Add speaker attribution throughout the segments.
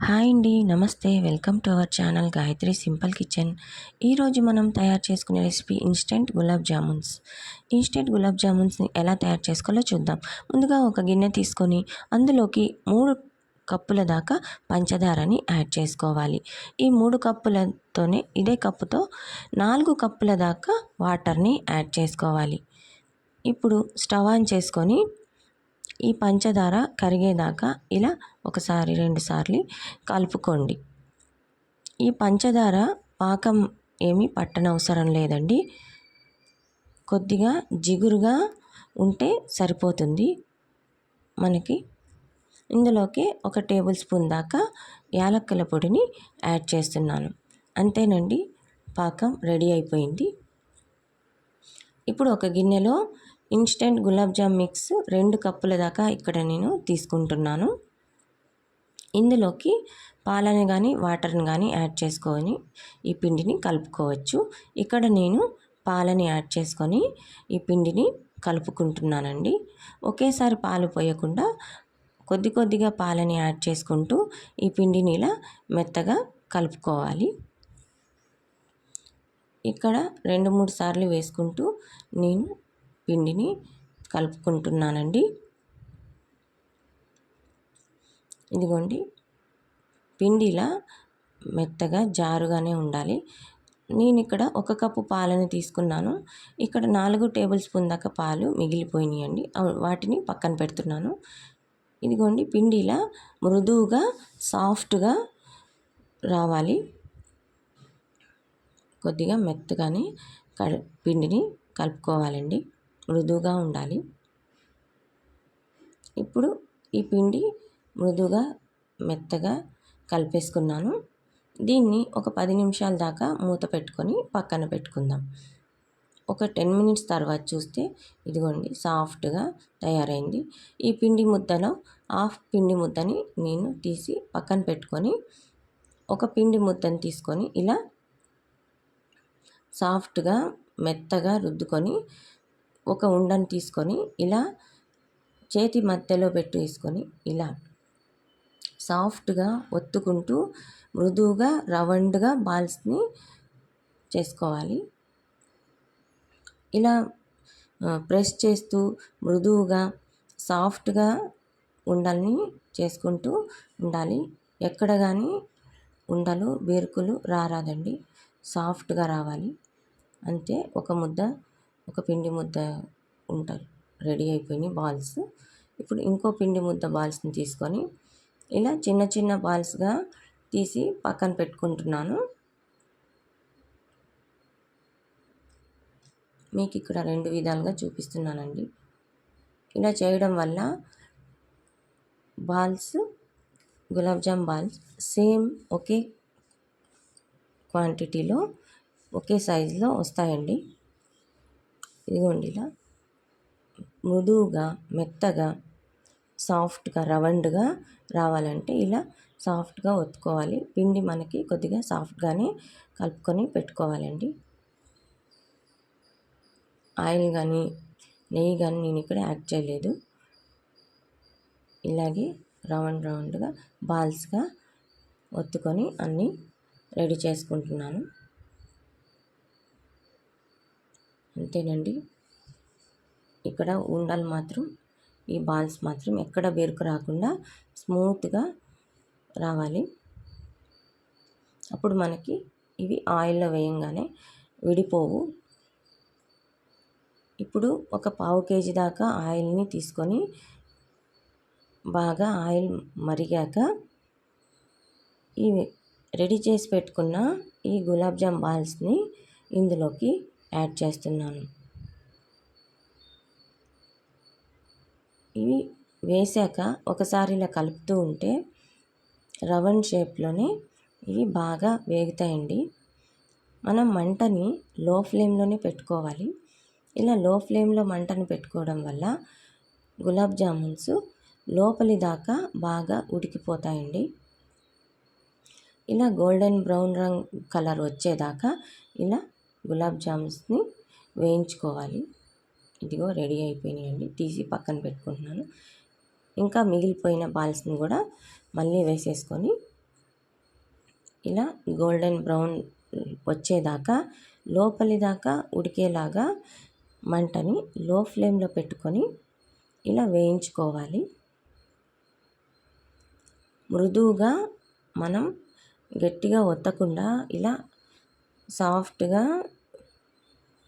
Speaker 1: Hi అండి, నమస్తే. Welcome to our channel Gayatri simple kitchen. ఈరోజు మనం తయారు చేసుకునే recipe instant gulab jamuns. Instant gulab జామున్స్ని ఎలా తయారు చేసుకోవాలో చూద్దాం. ముందుగా ఒక గిన్నె తీసుకొని అందులోకి 3 కప్పుల దాకా పంచదారని యాడ్ చేసుకోవాలి. ఈ 3 కప్పులతోనే ఇదే కప్పుతో 4 కప్పుల దాకా వాటర్ని యాడ్ చేసుకోవాలి. ఇప్పుడు స్టవ్ ఆన్ చేసుకొని ఈ పంచదార కరిగేదాకా ఇలా ఒకసారి 2 సార్లు కలుపుకోండి. ఈ పంచదార పాకం ఏమీ పట్టనవసరం లేదండి. కొద్దిగా జిగురుగా ఉంటే సరిపోతుంది మనకి. ఇందులోకి 1 టేబుల్ స్పూన్ దాకా యాలక్కల పొడిని యాడ్ చేస్తున్నాను. అంతేనండి, పాకం రెడీ అయిపోయింది. ఇప్పుడు ఒక గిన్నెలో ఇన్స్టెంట్ గులాబ్ జామ్ మిక్స్ 2 కప్పుల దాకా ఇక్కడ నేను తీసుకుంటున్నాను. ఇందులోకి పాలని కానీ వాటర్ని కానీ యాడ్ చేసుకొని ఈ పిండిని కలుపుకోవచ్చు. ఇక్కడ నేను పాలని యాడ్ చేసుకొని ఈ పిండిని కలుపుకుంటున్నానండి. ఒకేసారి పాలు పోయకుండా కొద్ది కొద్దిగా పాలని యాడ్ చేసుకుంటూ ఈ పిండిని ఇలా మెత్తగా కలుపుకోవాలి. ఇక్కడ 2-3 సార్లు వేసుకుంటూ నేను పిండిని కలుపుకుంటున్నానండి. ఇదిగోండి, పిండి ఇలా మెత్తగా జారుగానే ఉండాలి. నేను ఇక్కడ 1 కప్పు పాలను తీసుకున్నాను. ఇక్కడ 4 టేబుల్ స్పూన్ దాకా పాలు మిగిలిపోయినాయండి. వాటిని పక్కన పెడుతున్నాను. ఇదిగోండి, పిండి ఇలా మృదువుగా సాఫ్ట్గా రావాలి. కొద్దిగా మెత్తగానే పిండిని కలుపుకోవాలండి. మృదువుగా ఉండాలి. ఇప్పుడు ఈ పిండి మృదువుగా మెత్తగా కలిపేసుకున్నాను. దీన్ని ఒక 10 నిమిషాల దాకా మూత పెట్టుకొని పక్కన పెట్టుకుందాం. ఒక 10 మినిట్స్ తర్వాత చూస్తే ఇదిగోండి సాఫ్ట్గా తయారైంది. ఈ పిండి ముద్దలో హాఫ్ పిండి ముద్దని నేను తీసి పక్కన పెట్టుకొని ఒక పిండి ముద్దను తీసుకొని ఇలా సాఫ్ట్గా మెత్తగా రుద్దుకొని ఒక ఉండను తీసుకొని ఇలా చేతి మధ్యలో పెట్టేసుకొని ఇలా సాఫ్ట్గా ఒత్తుకుంటూ మృదువుగా రౌండ్గా బాల్స్ని చేసుకోవాలి. ఇలా ప్రెస్ చేస్తూ మృదువుగా సాఫ్ట్గా ఉండల్ని చేసుకుంటూ ఉండాలి. ఎక్కడ కానీ ఉండలు బీరుకులు రారాదండి, సాఫ్ట్గా రావాలి. అంతే, ఒక పిండి ముద్ద ఉంటాయి రెడీ అయిపోయినాయి బాల్స్. ఇప్పుడు ఇంకో పిండి ముద్ద బాల్స్ని తీసుకొని ఇలా చిన్న చిన్న బాల్స్గా తీసి పక్కన పెట్టుకుంటున్నాను. మీకు ఇక్కడ 2 విధాలుగా చూపిస్తున్నానండి. ఇలా చేయడం వల్ల balls, gulab jam balls same ఒకే క్వాంటిటీలో ఒకే సైజులో వస్తాయండి. ఇదిగోండి, ఇలా మృదువుగా మెత్తగా సాఫ్ట్గా రౌండ్గా రావాలంటే ఇలా సాఫ్ట్గా ఒత్తుకోవాలి. పిండి మనకి కొద్దిగా సాఫ్ట్గానే కలుపుకొని పెట్టుకోవాలండి. ఆయిల్ కానీ నెయ్యి కానీ నేను ఇక్కడ యాడ్ చేయలేదు. ఇలాగే రౌండ్గా బాల్స్గా ఒత్తుకొని అన్నీ రెడీ చేసుకుంటున్నాను. అంతేనండి, ఇక్కడ ఉండలు మాత్రం ఈ బాల్స్ మాత్రం ఎక్కడ బెరుకు రాకుండా స్మూత్గా రావాలి. అప్పుడు మనకి ఇవి ఆయిల్లో వేయంగానే విడిపోవు. ఇప్పుడు ఒక 1/2 కేజీ దాకా ఆయిల్ని తీసుకొని బాగా ఆయిల్ మరిగాక ఈ రెడీ చేసి పెట్టుకున్న ఈ గులాబ్ జామ్ బాల్స్ని ఇందులోకి యాడ్ చేస్తున్నాను. ఇవి వేసాక ఒకసారి ఇలా కలుపుతూ ఉంటే రౌండ్ షేప్లోనే ఇవి బాగా వేగుతాయండి. మనం మంటని లో ఫ్లేమ్లోనే పెట్టుకోవాలి. ఇలా లో ఫ్లేమ్లో మంటను పెట్టుకోవడం వల్ల గులాబ్ జామున్స్ లోపలి దాకా బాగా ఉడికిపోతాయండి. ఇలా గోల్డెన్ బ్రౌన్ రంగు కలర్ వచ్చేదాకా ఇలా గులాబ్ జామున్స్ని వేయించుకోవాలి. ఇదిగో రెడీ అయిపోయినాయండి, తీసి పక్కన పెట్టుకుంటున్నాను. ఇంకా మిగిలిపోయిన బాల్స్ని కూడా మళ్ళీ వేసేసుకొని ఇలా గోల్డెన్ బ్రౌన్ వచ్చేదాకా లోపలి దాకా ఉడికేలాగా మంటని లో ఫ్లేమ్లో పెట్టుకొని ఇలా వేయించుకోవాలి. మృదువుగా మనం గట్టిగా ఒత్తకుండా ఇలా సాఫ్ట్గా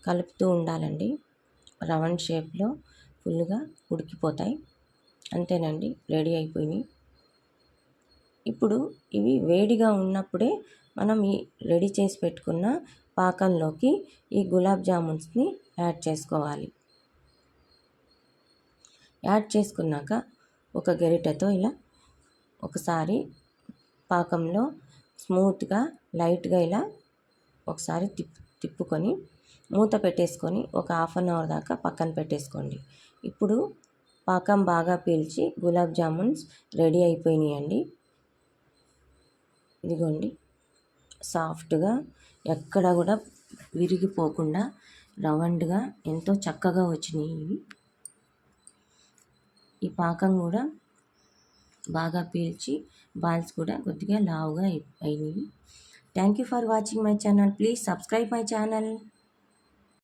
Speaker 1: కలుపుతూ ఉండాలండి. రౌండ్ షేప్లో ఫుల్గా ఉడికిపోతాయి. అంతేనండి, రెడీ అయిపోయినాయి. ఇప్పుడు ఇవి వేడిగా ఉన్నప్పుడే మనం ఈ రెడీ చేసి పెట్టుకున్న పాకంలోకి ఈ గులాబ్ జామున్స్ని యాడ్ చేసుకోవాలి. యాడ్ చేసుకున్నాక ఒక గరిటెతో ఇలా ఒకసారి పాకంలో స్మూత్గా లైట్గా ఇలా ఒకసారి తిప్పుకొని మూత పెట్టేసుకొని ఒక హాఫ్ అన్ అవర్ దాకా పక్కన పెట్టేసుకోండి. ఇప్పుడు పాకం బాగా పీల్చి గులాబ్ జామున్స్ రెడీ అయిపోయినాయండి. ఇదిగోండి, సాఫ్ట్గా ఎక్కడ కూడా విరిగిపోకుండా రౌండ్గా ఎంతో చక్కగా వచ్చినాయి ఇవి. ఈ పాకం కూడా బాగా పీల్చి బాల్స్ కూడా కొద్దిగా లావుగా అయినాయి. Thank you for watching my channel. Please subscribe my channel.